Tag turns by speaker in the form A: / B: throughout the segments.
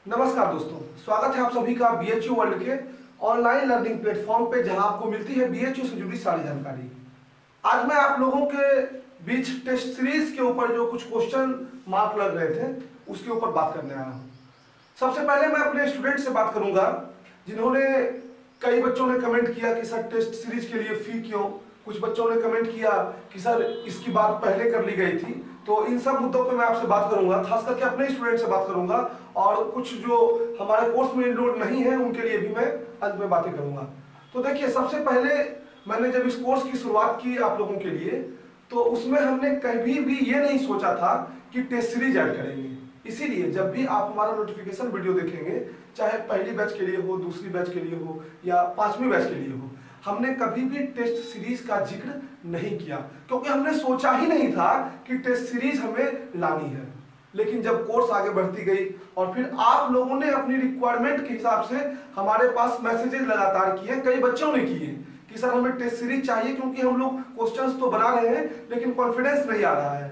A: नमस्कार दोस्तों, स्वागत है आप सभी का बीएचयू वर्ल्ड के ऑनलाइन लर्निंग प्लेटफॉर्म पे, जहां आपको मिलती है बीएचयू से जुड़ी सारी जानकारी। आज मैं आप लोगों के बीच टेस्ट सीरीज के ऊपर जो कुछ क्वेश्चन मार्क लग रहे थे उसके ऊपर बात करने आया हूं। सबसे पहले मैं अपने स्टूडेंट से बात करूंगा जिन्होंने, कई बच्चों ने कमेंट किया कि सर टेस्ट सीरीज के लिए फी क्यों, कुछ बच्चों ने कमेंट किया कि सर इसकी बात पहले कर ली गई थी। तो इन सब मुद्दों पे मैं आपसे बात करूंगा, खास करके अपने स्टूडेंट से बात करूंगा, और कुछ जो हमारे कोर्स में इनरोल नहीं है उनके लिए भी मैं अंत में बातें करूंगा। तो देखिए, सबसे पहले मैंने जब इस कोर्स की शुरुआत की आप लोगों के लिए, तो उसमें हमने कभी भी ये नहीं सोचा था कि टेस्ट सीरीज ऐड करेंगे। इसीलिए जब भी आप हमारा नोटिफिकेशन वीडियो देखेंगे, चाहे पहली बैच के लिए हो, दूसरी बैच के लिए हो या पांचवी बैच के लिए हो, हमने कभी भी टेस्ट सीरीज का जिक्र नहीं किया, क्योंकि हमने सोचा ही नहीं था कि टेस्ट सीरीज हमें लानी है। लेकिन जब कोर्स आगे बढ़ती गई और फिर आप लोगों ने अपनी रिक्वायरमेंट के हिसाब से हमारे पास मैसेजेस लगातार किए, कई बच्चों ने किए कि सर हमें टेस्ट सीरीज चाहिए, क्योंकि हम लोग क्वेश्चंस तो बना रहे हैं लेकिन कॉन्फिडेंस नहीं आ रहा है।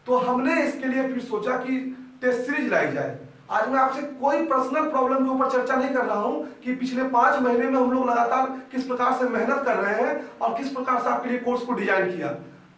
A: तो हमने इसके लिए फिर सोचा कि टेस्ट सीरीज लाई जाए। आज मैं आपसे कोई पर्सनल प्रॉब्लम के ऊपर चर्चा नहीं कर रहा हूं कि पिछले 5 महीने में हम लोग लगातार किस प्रकार से मेहनत कर रहे हैं और किस प्रकार से आपके लिए कोर्स को डिजाइन किया।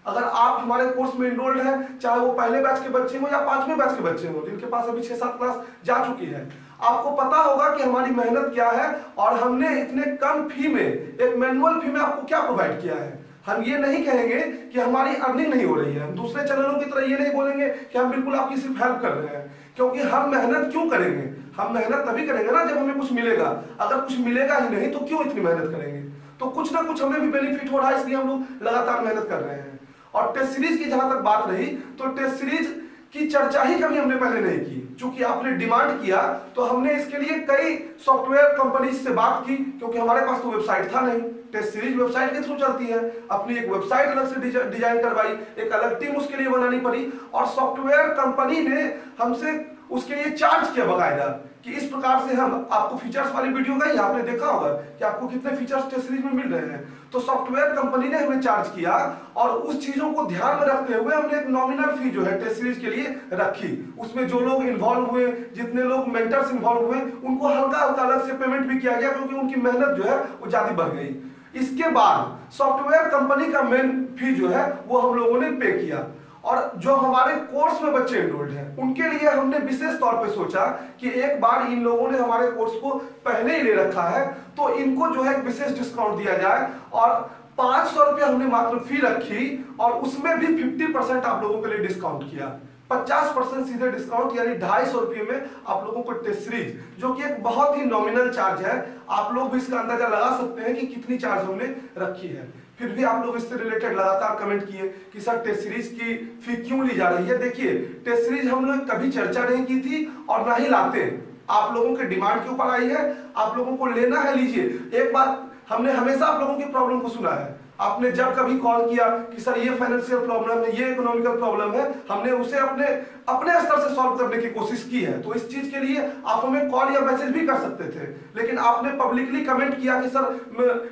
A: अगर आप हमारे कोर्स में इनरोल्ड हैं, चाहे वो पहले बैच के बच्चे हो या 5वें बैच के बच्चे हो जिनके पास अभी 6-7 क्लास जा चुकी है, आपको पता होगा कि हमारी मेहनत क्या है और हमने इतने कम फी में, एक मैनुअल फी में आपको क्या प्रोवाइड किया है। हम ये नहीं कहेंगे कि हमारी अर्निंग नहीं हो रही है, हम दूसरे चैनलों की तरह ये नहीं बोलेंगे कि हम बिल्कुल आपकी सिर्फ हेल्प कर रहे हैं, क्योंकि हम मेहनत क्यों करेंगे? हम मेहनत तभी करेंगे ना जब हमें कुछ मिलेगा। अगर कुछ मिलेगा ही नहीं तो क्यों इतनी मेहनत करेंगे? तो कुछ ना कुछ हमें भी बेनिफिट हो रहा है, इसलिए हम लोग लगातार मेहनत कर रहे हैं। और टेस्ट सीरीज की जहां तक बात रही, तो टेस्ट सीरीज की चर्चा ही कभी हमने पहले नहीं की। चूंकि आपने डिमांड किया तो हमने इसके लिए कई सॉफ्टवेयर कंपनी से बात की, क्योंकि हमारे पास तो वेबसाइट था नहीं। टेस्ट सीरीज वेबसाइट के थ्रू चलती है, अपनी एक वेबसाइट अलग से डिजाइन करवाई, एक अलग टीम उसके लिए बनानी पड़ी, और सॉफ्टवेयर कंपनी ने हमसे उसके लिए चार्ज किया बकायदा कि इस प्रकार से हम आपको फीचर्स वाली वीडियो गई, आपने देखा होगा कि आपको कितने फीचर्स टेस्ट सीरीज में मिल रहे हैं। तो सॉफ्टवेयर कंपनी ने हमें चार्ज किया और उस चीजों को ध्यान में रखते हुए हमने एक नॉमिनल फी जो है टेस्ट सीरीज के लिए रखी। उसमें जो लोग इन्वॉल्व हुए, जितने लोग मेंटर्स इन्वॉल्व हुए, उनको हल्का हल्का अलग से पेमेंट भी किया गया, क्योंकि उनकी मेहनत जो है वो ज्यादा बढ़ गई। इसके बाद सॉफ्टवेयर कंपनी का मेन फी जो है वो हम लोगों ने पे किया, और जो हमारे कोर्स में बच्चे एनरोल्ड हैं उनके लिए हमने विशेष तौर पे सोचा कि एक बार इन लोगों ने हमारे कोर्स को पहले ही ले रखा है तो इनको जो है विशेष डिस्काउंट दिया जाए। और 500 रुपये हमने मात्र फी रखी और उसमें भी 50% आप लोगों के लिए डिस्काउंट किया। 50% सीधे डिस्काउंट, यानी 250 रुपये में आप लोगों को टेस्ट सीरीज, जो कि एक बहुत ही नॉमिनल चार्ज है, आप लोग भी इसका अंदाजा लगा सकते हैं कि कितनी चार्ज हमने रखी है। फिर भी आप लोग इससे रिलेटेड लगातार कमेंट किए कि सर टेस्ट सीरीज की फी क्यों ली जा रही है। देखिए, टेस्ट सीरीज हम लोग कभी चर्चा नहीं की थी और ना ही लाते, आप लोगों के डिमांड के ऊपर आई है, आप लोगों को लेना है, लीजिए। एक बात हमने हमेशा आप लोगों की प्रॉब्लम को सुना है। आपने जब कभी कॉल किया कि सर ये फाइनेंशियल प्रॉब्लम है, ये इकोनॉमिकल प्रॉब्लम है, हमने उसे अपने स्तर से सॉल्व करने की कोशिश की है। तो इस चीज के लिए आप हमें कॉल या मैसेज भी कर सकते थे, लेकिन आपने पब्लिकली कमेंट किया कि सर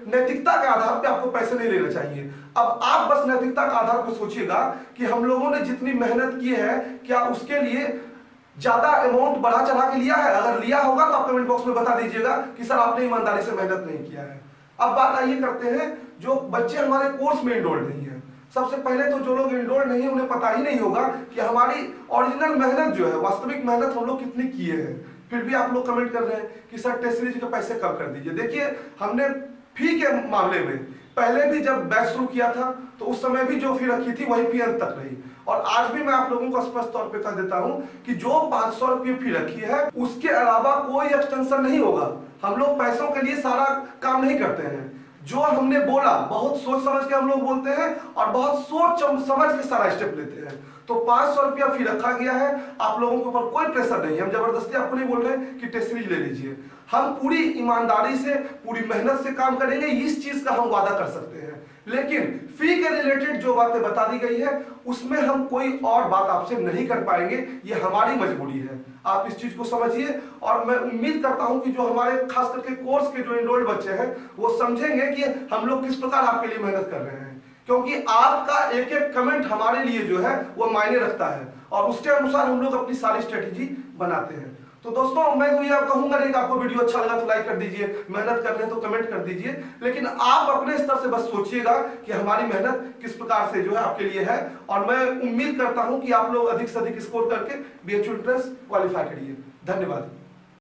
A: नैतिकता के आधार पे आपको पैसे नहीं लेना चाहिए। अब आप बस नैतिकता के आधार पर सोचिएगा कि हम लोगों ने जितनी मेहनत की है, क्या उसके लिए ज्यादा अमाउंट बढ़ा चढ़ा के लिया है? अगर लिया होगा तो आप कमेंट बॉक्स में बता दीजिएगा कि सर आपने ईमानदारी से मेहनत नहीं किया है। अब बात आइए करते हैं जो बच्चे हमारे कोर्स में इनरोल्ड नहीं है। सबसे पहले तो जो लोग इनरोल्ड नहीं है उन्हें पता ही नहीं होगा कि हमारी ओरिजिनल मेहनत जो है, वास्तविक मेहनत हम लोग कितनी किए हैं। फिर भी आप लोग कमेंट कर रहे हैं कि सर टेस्ट सीरीज के पैसे कम कर दीजिए। देखिए, हमने फी के मामले में पहले भी जब बैच शुरू किया था तो उस समय भी जो फी रखी थी वही फी अंत तक रही, और आज भी मैं आप लोगों को स्पष्ट तौर पे कह देता हूं कि जो 500 रुपये फी रखी है उसके अलावा कोई एक्सटेंशन नहीं होगा। हम लोग पैसों के लिए सारा काम नहीं करते हैं। जो हमने बोला बहुत सोच समझ के हम लोग बोलते हैं और बहुत सोच समझ के सारा स्टेप लेते हैं। तो 500 रुपया फी रखा गया है, आप लोगों के ऊपर कोई प्रेशर नहीं है। हम जबरदस्ती आपको नहीं बोल रहे कि टेस्ट सीरीज ले लीजिए। हम पूरी ईमानदारी से, पूरी मेहनत से काम करेंगे, इस चीज का हम वादा कर सकते हैं। लेकिन फी के रिलेटेड जो बातें बता दी गई है उसमें हम कोई और बात आपसे नहीं कर पाएंगे, ये हमारी मजबूरी है। आप इस चीज को समझिए, और मैं उम्मीद करता हूं कि जो हमारे खास करके कोर्स के जो एनरोल्ड बच्चे हैं वो समझेंगे कि हम लोग किस प्रकार आपके लिए मेहनत कर रहे हैं, क्योंकि आपका एक एक कमेंट हमारे लिए जो है वो मायने रखता है और उसके अनुसार हम लोग अपनी सारी स्ट्रेटेजी बनाते हैं। तो दोस्तों मैं तो ये कहूंगा नहीं कि आपको वीडियो अच्छा लगा तो लाइक कर दीजिए, मेहनत कर रहे हैं तो कमेंट कर दीजिए, लेकिन आप अपने स्तर से बस सोचिएगा कि हमारी मेहनत किस प्रकार से जो है आपके लिए है। और मैं उम्मीद करता हूं कि आप लोग अधिक से अधिक स्कोर करके BHU एंट्रेंस क्वालिफाई करिए। धन्यवाद।